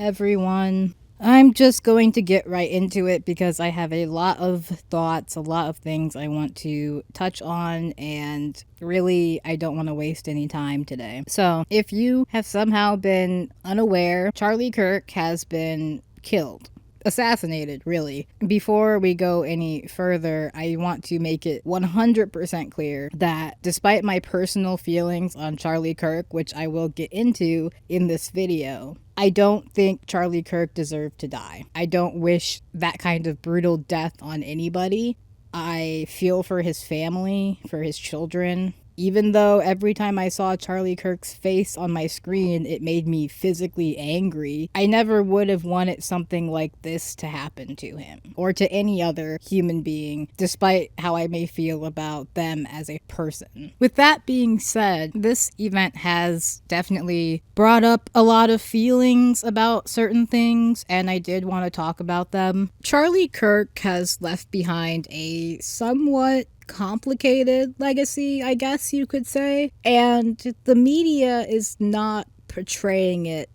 everyone. I'm just going to get right into it because I have a lot of thoughts, a lot of things I want to touch on, and really, I don't want to waste any time today. So, if you have somehow been unaware, Charlie Kirk has been killed. Assassinated, really. Before we go any further, I want to make it 100% clear that despite my personal feelings on Charlie Kirk, which I will get into in this video, I don't think Charlie Kirk deserved to die. I don't wish that kind of brutal death on anybody. I feel for his family, for his children. Even though every time I saw Charlie Kirk's face on my screen, it made me physically angry, I never would have wanted something like this to happen to him or to any other human being, despite how I may feel about them as a person. With that being said, this event has definitely brought up a lot of feelings about certain things, and I did want to talk about them. Charlie Kirk has left behind a somewhat complicated legacy, I guess you could say, and the media is not portraying it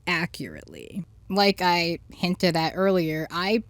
accurately. Like I hinted at earlier, I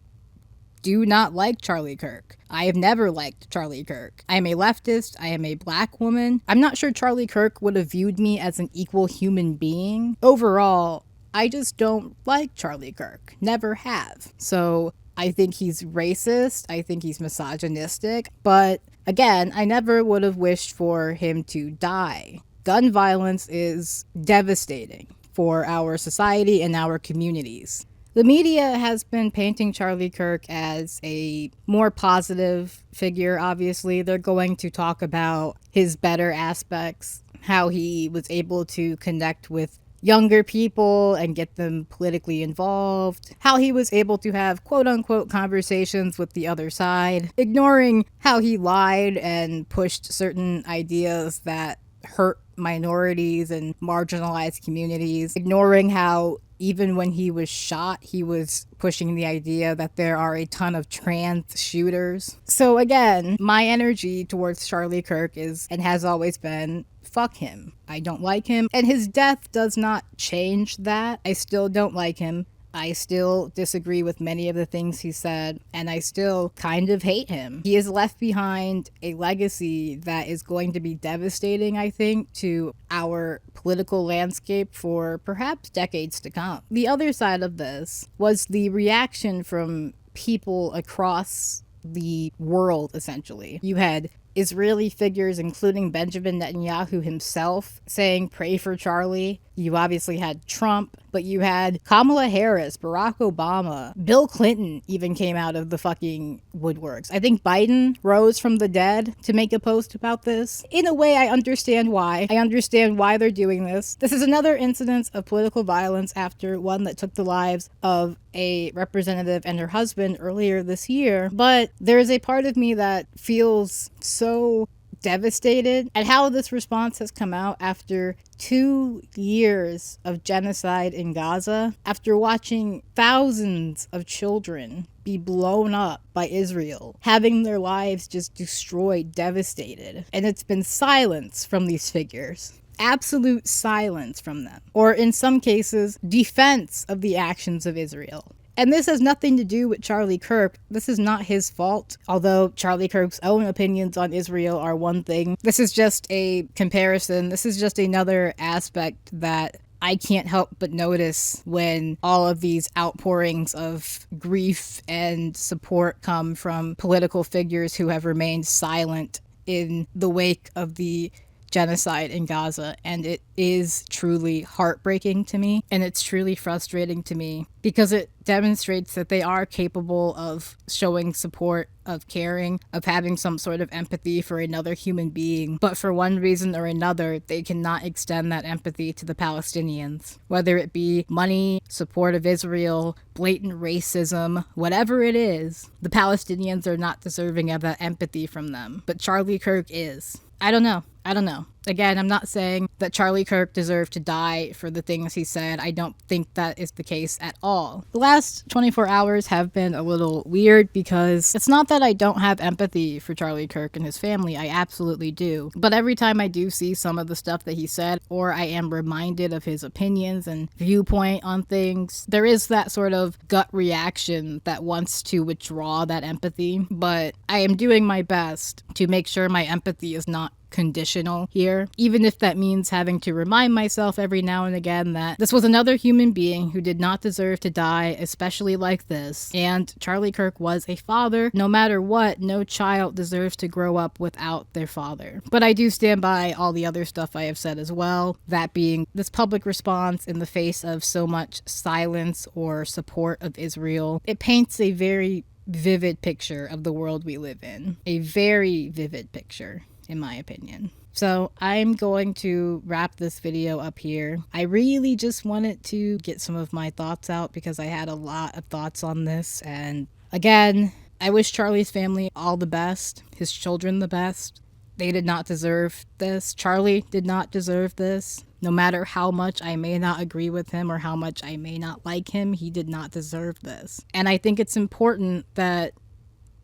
do not like Charlie Kirk. I have never liked Charlie Kirk. I am a leftist. I am a black woman. I'm not sure Charlie Kirk would have viewed me as an equal human being. Overall, I just don't like Charlie Kirk. Never have. So I think he's racist. I think he's misogynistic. But again, I never would have wished for him to die. Gun violence is devastating for our society and our communities. The media has been painting Charlie Kirk as a more positive figure, obviously. They're going to talk about his better aspects, how he was able to connect with younger people and get them politically involved, how he was able to have quote-unquote conversations with the other side, ignoring how he lied and pushed certain ideas that hurt minorities and marginalized communities, ignoring how even when he was shot, he was pushing the idea that there are a ton of trans shooters. So again, my energy towards Charlie Kirk is, and has always been, fuck him. I don't like him, and his death does not change that. I still don't like him. I still disagree with many of the things he said, and I still kind of hate him. He has left behind a legacy that is going to be devastating, I think, to our political landscape for perhaps decades to come. The other side of this was the reaction from people across the world, essentially. You had Israeli figures, including Benjamin Netanyahu himself, saying, "Pray for Charlie." You obviously had Trump, but you had Kamala Harris, Barack Obama, Bill Clinton even came out of the fucking woodworks. I think Biden rose from the dead to make a post about this. In a way, I understand why. I understand why they're doing this. This is another incidence of political violence after one that took the lives of a representative and her husband earlier this year. But there is a part of me that feels so devastated at how this response has come out after 2 years of genocide in Gaza, after watching thousands of children be blown up by Israel, having their lives just destroyed, devastated. And it's been silence from these figures. Absolute silence from them. Or in some cases, defense of the actions of Israel. And this has nothing to do with Charlie Kirk. This is not his fault. Although Charlie Kirk's own opinions on Israel are one thing. This is just a comparison. This is just another aspect that I can't help but notice when all of these outpourings of grief and support come from political figures who have remained silent in the wake of the genocide in Gaza. And it is truly heartbreaking to me, and it's truly frustrating to me because it demonstrates that they are capable of showing support, of caring, of having some sort of empathy for another human being, but for one reason or another they cannot extend that empathy to the Palestinians, whether it be money, support of Israel, blatant racism, whatever it is. The Palestinians are not deserving of that empathy from them, but Charlie Kirk is. I don't know. I don't know. Again, I'm not saying that Charlie Kirk deserved to die for the things he said. I don't think that is the case at all. The last 24 hours have been a little weird because it's not that I don't have empathy for Charlie Kirk and his family. I absolutely do. But every time I do see some of the stuff that he said, or I am reminded of his opinions and viewpoint on things, there is that sort of gut reaction that wants to withdraw that empathy. But I am doing my best to make sure my empathy is not conditional here, even if that means having to remind myself every now and again that this was another human being who did not deserve to die, especially like this. And Charlie Kirk was a father. No matter what, no child deserves to grow up without their father. But I do stand by all the other stuff I have said as well, that being this public response in the face of so much silence or support of Israel. It paints a very vivid picture of the world we live in. A very vivid picture, in my opinion. So I'm going to wrap this video up here. I really just wanted to get some of my thoughts out because I had a lot of thoughts on this. And again, I wish Charlie's family all the best, his children the best. They did not deserve this. Charlie did not deserve this. No matter how much I may not agree with him or how much I may not like him, he did not deserve this. And I think it's important that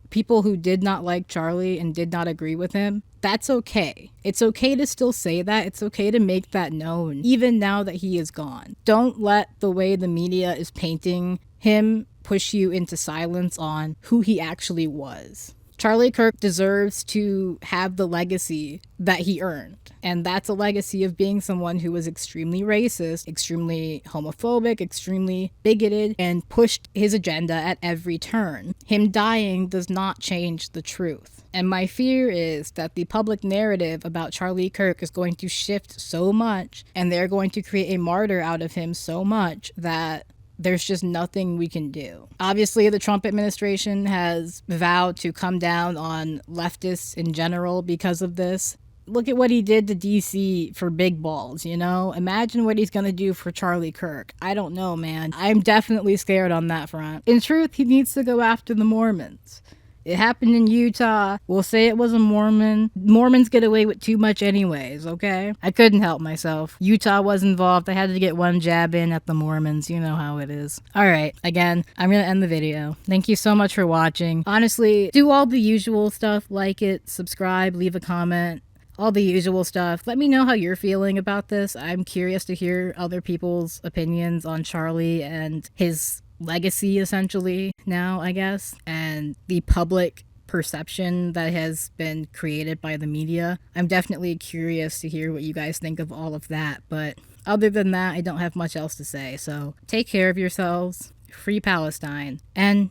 people who did not like Charlie and did not agree with him, that's okay. It's okay to still say that. It's okay to make that known, even now that he is gone. Don't let the way the media is painting him push you into silence on who he actually was. Charlie Kirk deserves to have the legacy that he earned. And that's a legacy of being someone who was extremely racist, extremely homophobic, extremely bigoted, and pushed his agenda at every turn. Him dying does not change the truth. And my fear is that the public narrative about Charlie Kirk is going to shift so much, and they're going to create a martyr out of him so much that there's just nothing we can do. Obviously, the Trump administration has vowed to come down on leftists in general because of this. Look at what he did to DC for big balls, you know? Imagine what he's gonna do for Charlie Kirk. I don't know, man. I'm definitely scared on that front. In truth, he needs to go after the Mormons. It happened in Utah. We'll say it was a Mormon. Mormons get away with too much anyways, okay? I couldn't help myself. Utah was involved. I had to get one jab in at the Mormons. You know how it is. Alright, again, I'm gonna end the video. Thank you so much for watching. Honestly, do all the usual stuff. Like it, subscribe, leave a comment. All the usual stuff. Let me know how you're feeling about this. I'm curious to hear other people's opinions on Charlie and his legacy, essentially, now, I guess, and the public perception that has been created by the media. I'm definitely curious to hear what you guys think of all of that, but other than that, I don't have much else to say, so take care of yourselves, free Palestine, and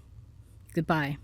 goodbye.